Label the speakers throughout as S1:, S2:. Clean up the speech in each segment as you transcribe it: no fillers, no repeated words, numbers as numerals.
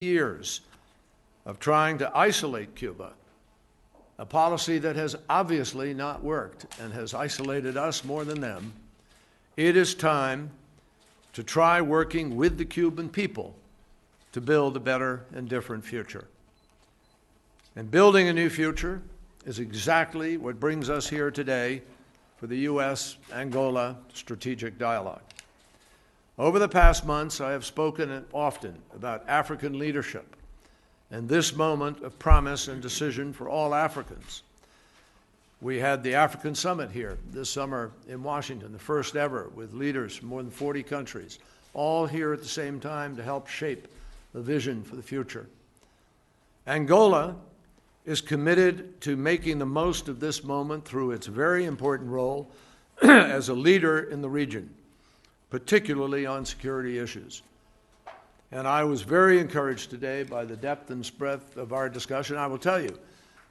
S1: years of trying to isolate Cuba, a policy that has obviously not worked and has isolated us more than them, it is time to try working with the Cuban people to build a better and different future. And building a new future is exactly what brings us here today for the U.S.-Angola Strategic Dialogue. Over the past months, I have spoken often about African leadership and this moment of promise and decision for all Africans. We had the African Summit here this summer in Washington, the first ever, with leaders from more than 40 countries, all here at the same time to help shape the vision for the future. Angola is committed to making the most of this moment through its very important role as a leader in the region, particularly on security issues. And I was very encouraged today by the depth and breadth of our discussion. I will tell you,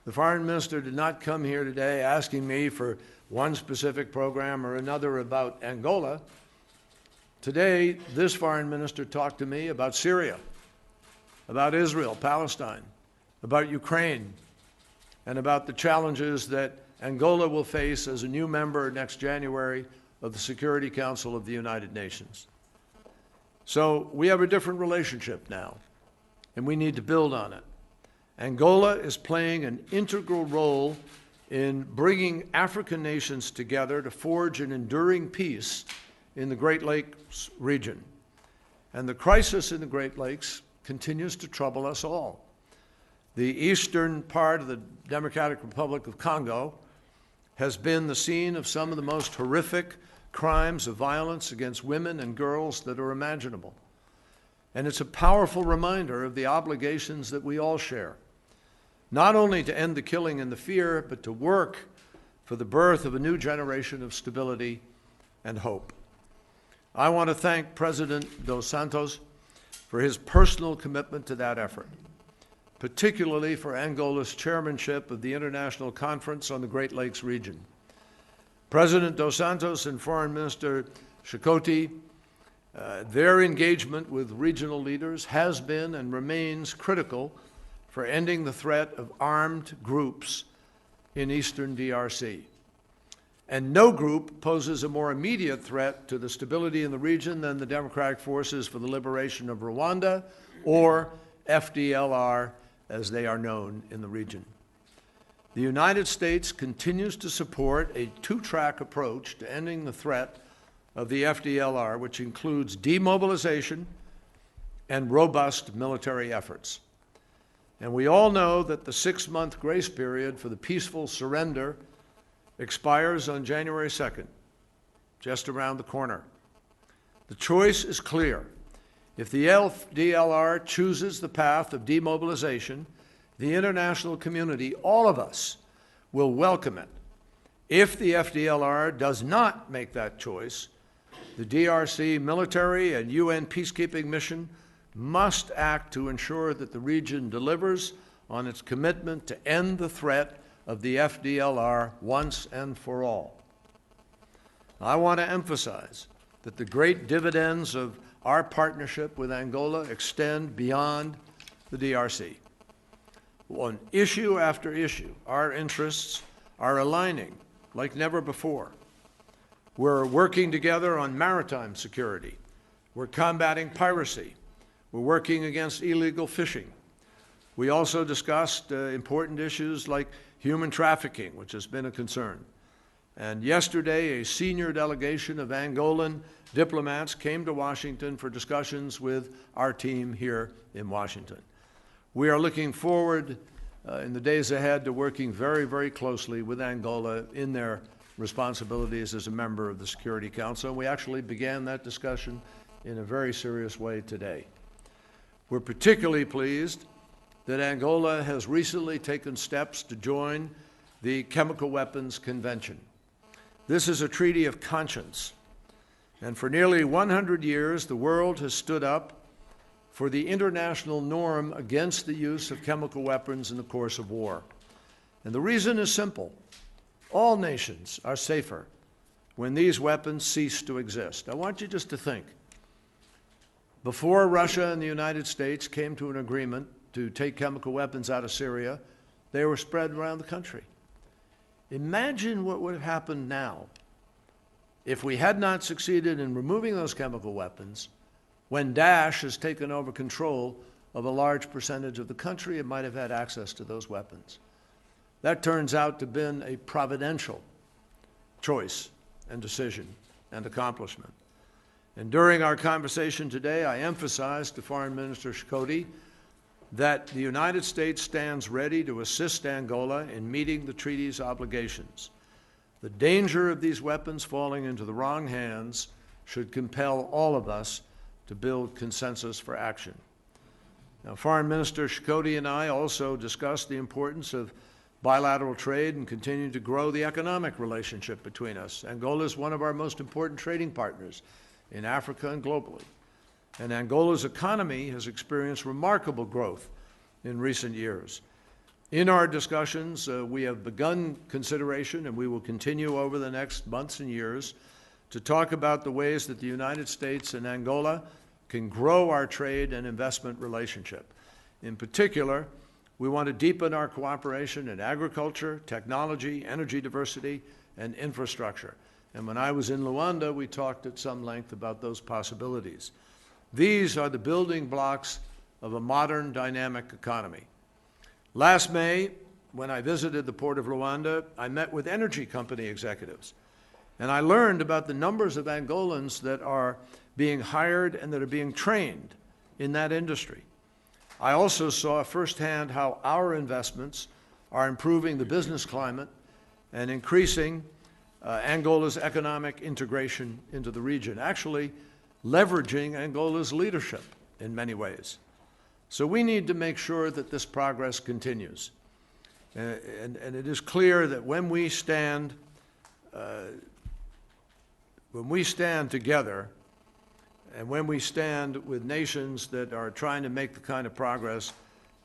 S1: the foreign minister did not come here today asking me for one specific program or another about Angola. Today, this foreign minister talked to me about Syria, about Israel, Palestine, about Ukraine, and about the challenges that Angola will face as a new member next January of the Security Council of the United Nations. So we have a different relationship now, and we need to build on it. Angola is playing an integral role in bringing African nations together to forge an enduring peace in the Great Lakes region. And the crisis in the Great Lakes continues to trouble us all. The eastern part of the Democratic Republic of Congo has been the scene of some of the most horrific crimes of violence against women and girls that are imaginable. And it's a powerful reminder of the obligations that we all share, not only to end the killing and the fear, but to work for the birth of a new generation of stability and hope. I want to thank President Dos Santos for his personal commitment to that effort, particularly for Angola's chairmanship of the International Conference on the Great Lakes region. President Dos Santos and Foreign Minister Chakoti, their engagement with regional leaders has been and remains critical for ending the threat of armed groups in eastern DRC. And no group poses a more immediate threat to the stability in the region than the Democratic Forces for the Liberation of Rwanda, or FDLR, as they are known in the region. The United States continues to support a two-track approach to ending the threat of the FDLR, which includes demobilization and robust military efforts. And we all know that the 6-month grace period for the peaceful surrender expires on January 2nd, just around the corner. The choice is clear. If the FDLR chooses the path of demobilization, the international community, all of us, will welcome it. If the FDLR does not make that choice, the DRC military and UN peacekeeping mission must act to ensure that the region delivers on its commitment to end the threat of the FDLR once and for all. I want to emphasize that the great dividends of our partnership with Angola extend beyond the DRC. On issue after issue, our interests are aligning like never before. We're working together on maritime security. We're combating piracy. We're working against illegal fishing. We also discussed important issues like human trafficking, which has been a concern. And yesterday, a senior delegation of Angolan diplomats came to Washington for discussions with our team here in Washington. We are looking forward in the days ahead to working very, very closely with Angola in their responsibilities as a member of the Security Council. And we actually began that discussion in a very serious way today. We're particularly pleased that Angola has recently taken steps to join the Chemical Weapons Convention. This is a treaty of conscience. And for nearly 100 years, the world has stood up for the international norm against the use of chemical weapons in the course of war. And the reason is simple. All nations are safer when these weapons cease to exist. I want you just to think. Before Russia and the United States came to an agreement to take chemical weapons out of Syria, they were spread around the country. Imagine what would have happened now if we had not succeeded in removing those chemical weapons. When Daesh has taken over control of a large percentage of the country, it might have had access to those weapons. That turns out to have been a providential choice and decision and accomplishment. And during our conversation today, I emphasized to Foreign Minister Shikoti that the United States stands ready to assist Angola in meeting the treaty's obligations. The danger of these weapons falling into the wrong hands should compel all of us to build consensus for action. Now, Foreign Minister Shikoti and I also discussed the importance of bilateral trade and continuing to grow the economic relationship between us. Angola is one of our most important trading partners in Africa and globally. And Angola's economy has experienced remarkable growth in recent years. In our discussions, we have begun consideration, and we will continue over the next months and years, to talk about the ways that the United States and Angola can grow our trade and investment relationship. In particular, we want to deepen our cooperation in agriculture, technology, energy diversity, and infrastructure. And when I was in Luanda, we talked at some length about those possibilities. These are the building blocks of a modern, dynamic economy. Last May, when I visited the port of Luanda, I met with energy company executives. And I learned about the numbers of Angolans that are being hired and that are being trained in that industry. I also saw firsthand how our investments are improving the business climate and increasing Angola's economic integration into the region, actually leveraging Angola's leadership in many ways. So we need to make sure that this progress continues. And it is clear that when we stand together, and when we stand with nations that are trying to make the kind of progress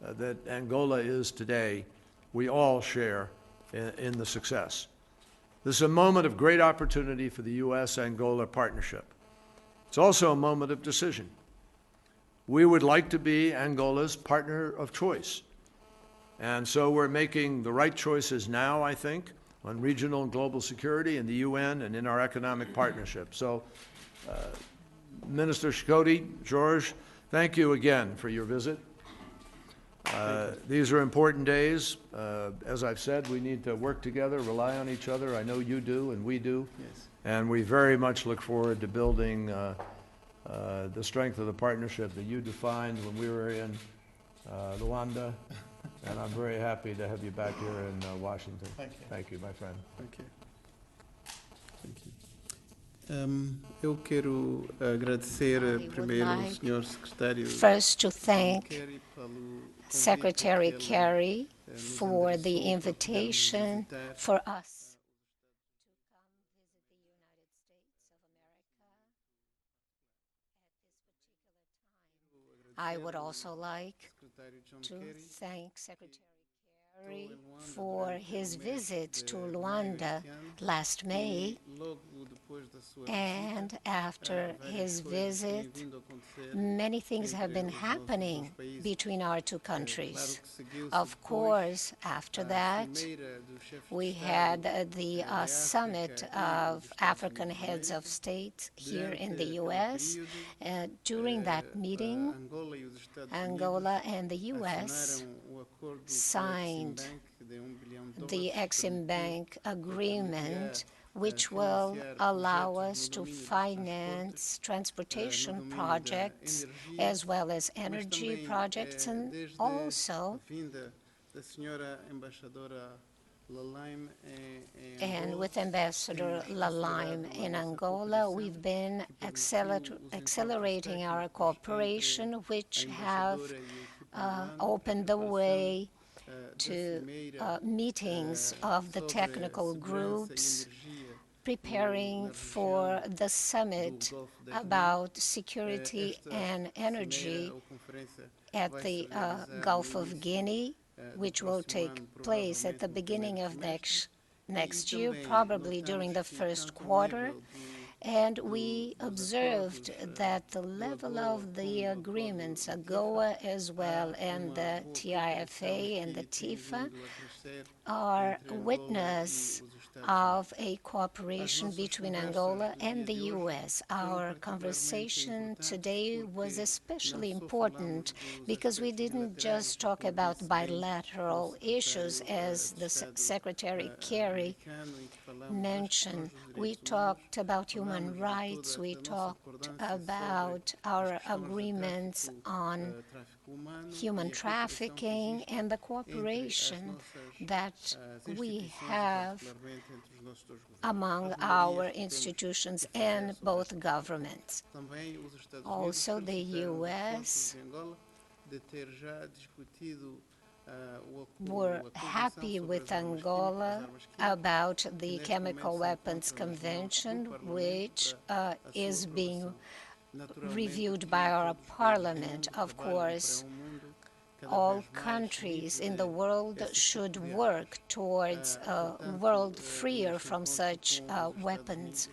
S1: that Angola is today, we all share in the success. This is a moment of great opportunity for the U.S.-Angola partnership. It's also a moment of decision. We would like to be Angola's partner of choice. And so we're making the right choices now, I think, on regional and global security in the UN and in our economic partnership. So, Minister Shikoti, George, thank you again for your visit. These are important days. As I've said, we need to work together, rely on each other. I know you do and we do. Yes. And we very much look forward to building the strength of the partnership that you defined when we were in Luanda. And I'm very happy to have you back here in Washington. Thank you. Thank you, my friend.
S2: Thank you. Thank you. Eu quero agradecer primeiro ao Sr. Secretário
S3: First, to thank
S2: Kerry
S3: Secretary Kerry for the invitation for us to come visit the United States of America at this particular time. I would also like to thank Secretary Kerry for his visit to Luanda last May, and after his visit, many things have been happening between our two countries. Of course, after that, we had the summit of African heads of state here in the U.S. During that meeting, Angola and the U.S. signed the Exim Bank agreement, which will allow us to finance transportation projects as well as energy projects, and also and with Ambassador Lalime in Angola, we've been accelerating our cooperation, which have opened the way to meetings of the technical groups preparing for the summit about security and energy at the Gulf of Guinea, which will take place at the beginning of next year, probably during the first quarter. And we observed that the level of the agreements, AGOA as well, and the TIFA and the TIFA, are witness of a cooperation between Angola and the U.S. Our conversation today was especially important because we didn't just talk about bilateral issues, as the Secretary Kerry mentioned. We talked about human rights, we talked about our agreements on human trafficking and the cooperation that we have among our institutions and both governments. Also, the U.S. were happy with Angola about the Chemical Weapons Convention, which is being reviewed by our parliament. Of course, all countries in the world should work towards a world freer from such weapons.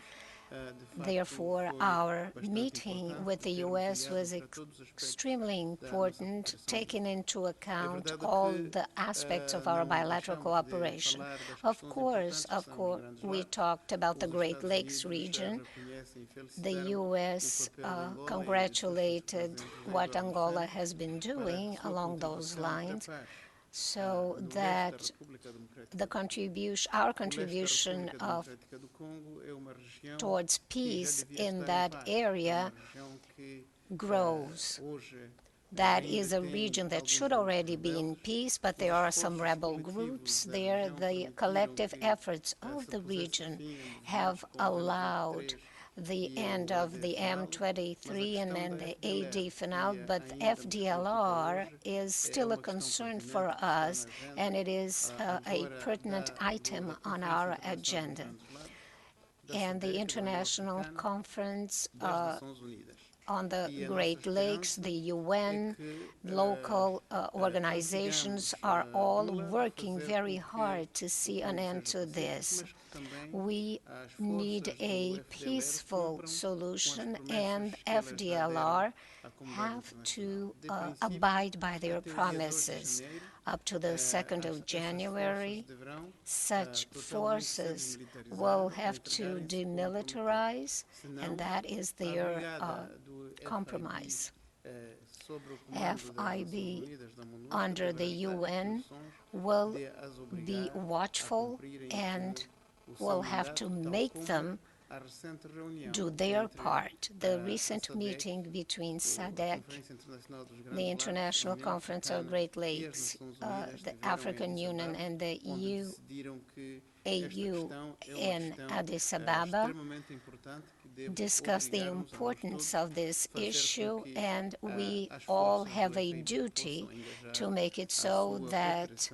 S3: Therefore, our meeting with the U.S. was extremely important, taking into account all the aspects of our bilateral cooperation. Of course, we talked about the Great Lakes region. The U.S. congratulated what Angola has been doing along those lines, so that our contribution towards peace in that area grows. That is a region that should already be in peace, but there are some rebel groups there. The collective efforts of the region have allowed the end of the M23 and then the AD-FNL, but FDLR is still a concern for us, and it is a pertinent item on our agenda. And the International Conference on the Great Lakes, the UN, local organizations are all working very hard to see an end to this. We need a peaceful solution, and FDLR have to abide by their promises. Up to the 2nd of January, such forces will have to demilitarize, and that is their compromise. FIB under the UN will be watchful and will have to make them do their part. The recent meeting between SADC, the International Conference of Great Lakes, the African Union, and the AU in Addis Ababa discussed the importance of this issue, and we all have a duty to make it so that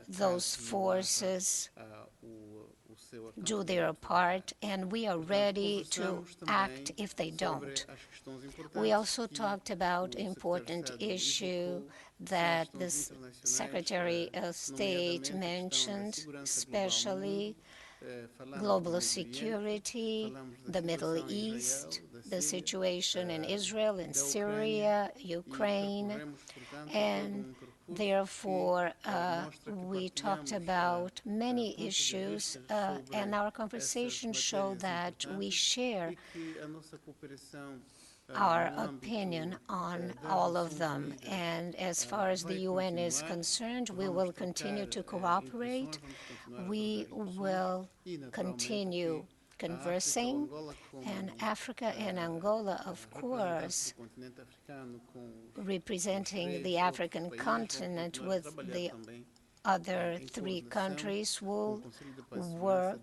S3: those forces do their part, and we are ready to act if they don't. We also talked about important issue that the Secretary of State mentioned, especially global security, the Middle East, the situation in Israel, in Syria, Ukraine, and therefore we talked about many issues, and our conversations show that we share our opinion on all of them. And as far as the UN is concerned, we will continue to cooperate. We will continue conversing, and Africa and Angola, of course, representing the African continent with the other 3 countries, will work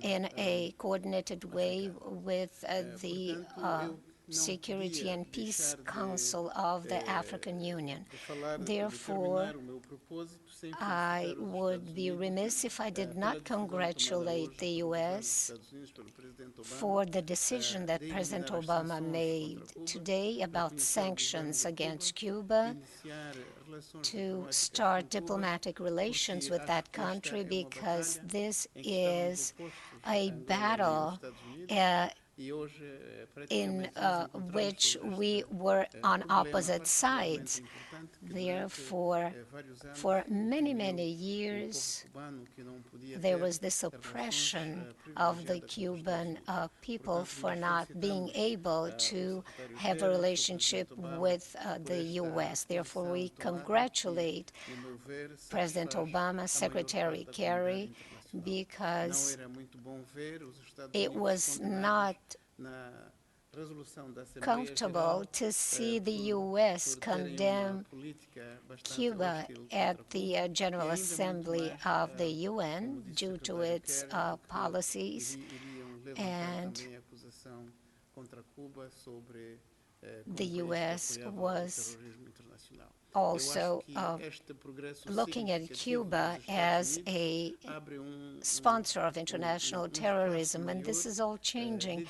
S3: in a coordinated way with the Security and Peace Council of the African Union. Therefore, I would be remiss if I did not congratulate the U.S. for the decision that President Obama made today about sanctions against Cuba, to start diplomatic relations with that country, because this is a battle in which we were on opposite sides. Therefore, for many, many years, there was this oppression of the Cuban people for not being able to have a relationship with the U.S. Therefore, we congratulate President Obama, Secretary Kerry, because it was not comfortable to see the U.S. condemn Cuba at the General Assembly of the UN due to its policies, and the U.S. was also looking at Cuba as a sponsor of international terrorism, and this is all changing.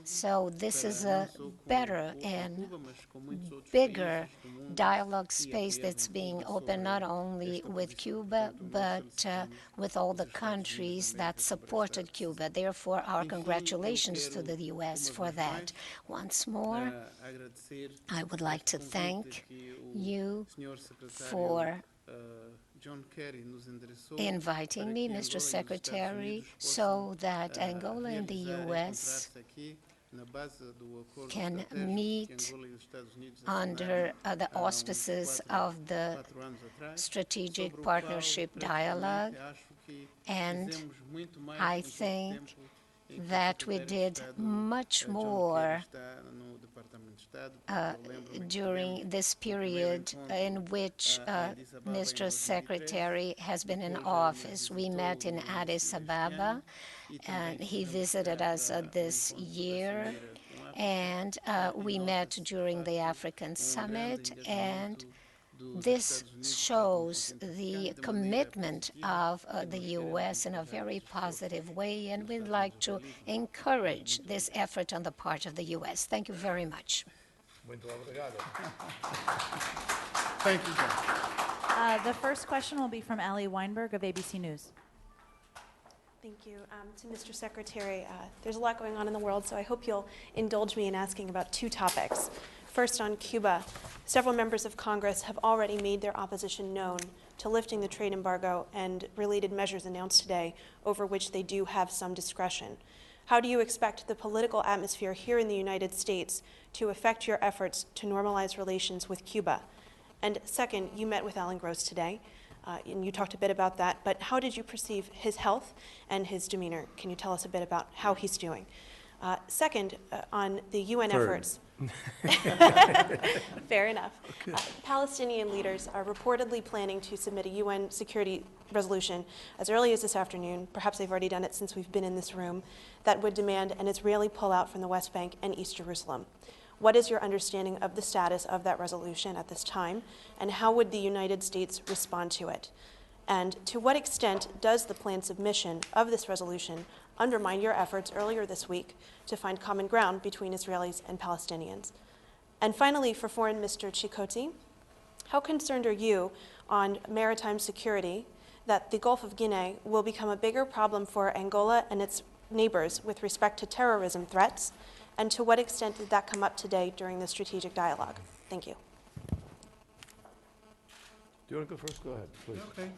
S3: So this is a better and bigger dialogue space that's being opened not only with Cuba, but with all the countries that supported Cuba. Therefore, our congratulations to the U.S. for that. Once more, I would like to thank you for inviting me, Mr. Secretary, so that Angola and the U.S. can meet under the auspices of the Strategic Partnership Dialogue. And I think that we did much more during this period in which Mr. Secretary has been in office. We met in Addis Ababa, and he visited us this year, and we met during the African Summit, and this shows the commitment of the U.S. in a very positive way, and we'd like to encourage this effort on the part of the U.S. Thank you very much.
S2: Thank you, John.
S4: The first question will be from Ali Weinberg of ABC News.
S5: Thank you. To Mr. Secretary, there's a lot going on in the world, so I hope you'll indulge me in asking about two topics. First, on Cuba, several members of Congress have already made their opposition known to lifting the trade embargo and related measures announced today, over which they do have some discretion. How do you expect the political atmosphere here in the United States to affect your efforts to normalize relations with Cuba? And second, you met with Alan Gross today, and you talked a bit about that, but how did you perceive his health and his demeanor? Can you tell us a bit about how he's doing? Second, on the UN efforts. Fair enough. Palestinian leaders are reportedly planning to submit a UN security resolution as early as this afternoon, perhaps they've already done it since we've been in this room, that would demand an Israeli pullout from the West Bank and East Jerusalem. What is your understanding of the status of that resolution at this time, and how would the United States respond to it? And to what extent does the planned submission of this resolution undermine your efforts earlier this week to find common ground between Israelis and Palestinians? And finally, for Foreign Minister Chikoti, how concerned are you on maritime security that the Gulf of Guinea will become a bigger problem for Angola and its neighbors with respect to terrorism threats? And to what extent did that come up today during the strategic dialogue? Thank you.
S1: Do you want to go first? Go ahead, please.
S2: Okay.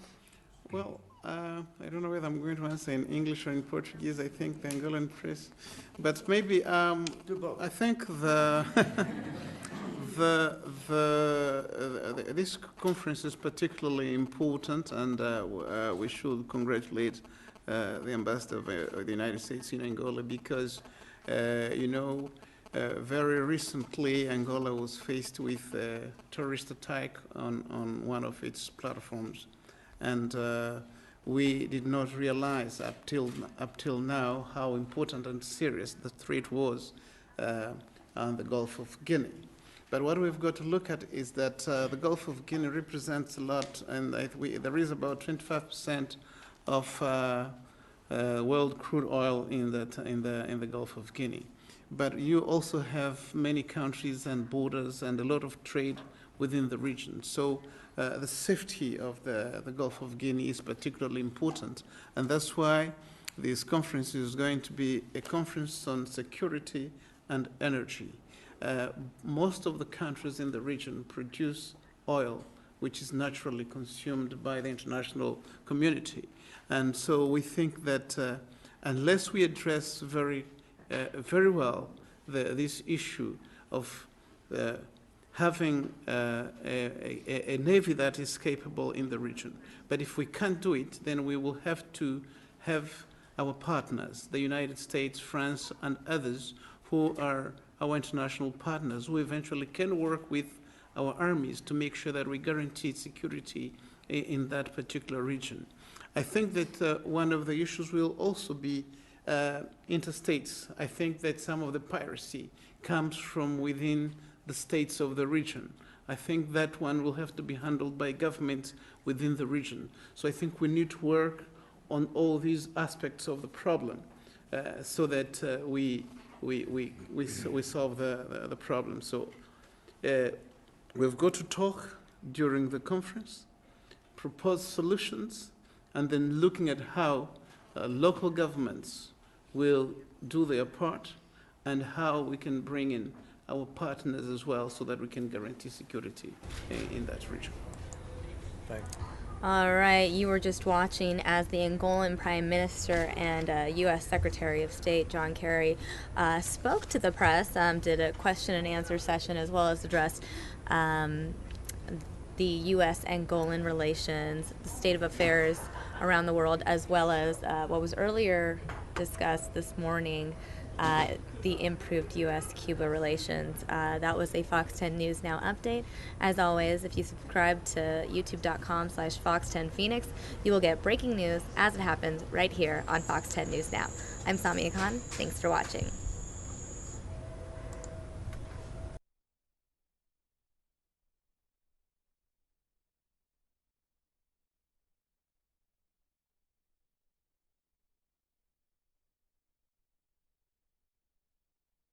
S2: Well, I don't know whether I'm going to answer in English or in Portuguese. I think the Angolan press, but maybe
S1: Do both.
S2: I think this conference is particularly important, and we should congratulate the ambassador of the United States in Angola because, very recently Angola was faced with a terrorist attack on one of its platforms, and we did not realize up till now how important and serious the threat was on the Gulf of Guinea. But what we've got to look at is that the Gulf of Guinea represents a lot, and there is about 25% of world crude oil in the Gulf of Guinea. But you also have many countries and borders and a lot of trade within the region. So the safety of the Gulf of Guinea is particularly important, and that's why this conference is going to be a conference on security and energy. Most of the countries in the region produce oil, which is naturally consumed by the international community. And so we think that unless we address very well this issue of having a navy that is capable in the region, but if we can't do it, then we will have to have our partners, the United States, France, and others who are our international partners, who eventually can work with our armies to make sure that we guarantee security in that particular region. I think that one of the issues will also be interstates. I think that some of the piracy comes from within the states of the region. I think that one will have to be handled by governments within the region. So I think we need to work on all these aspects of the problem so that we solve the problem. So we've got to talk during the conference, propose solutions, and then looking at how local governments will do their part and how we can bring in our partners as well so that we can guarantee security in that region.
S1: Thank you.
S6: All right, you were just watching as the Angolan Prime Minister and U.S. Secretary of State John Kerry spoke to the press, did a question and answer session, as well as addressed the U.S. Angolan relations, the state of affairs around the world, as well as what was earlier discussed this morning, the improved U.S.-Cuba relations. That was a Fox 10 News Now update. As always, if you subscribe to youtube.com/Fox10Phoenix, you will get breaking news as it happens right here on Fox 10 News Now. I'm Samia Khan. Thanks for watching.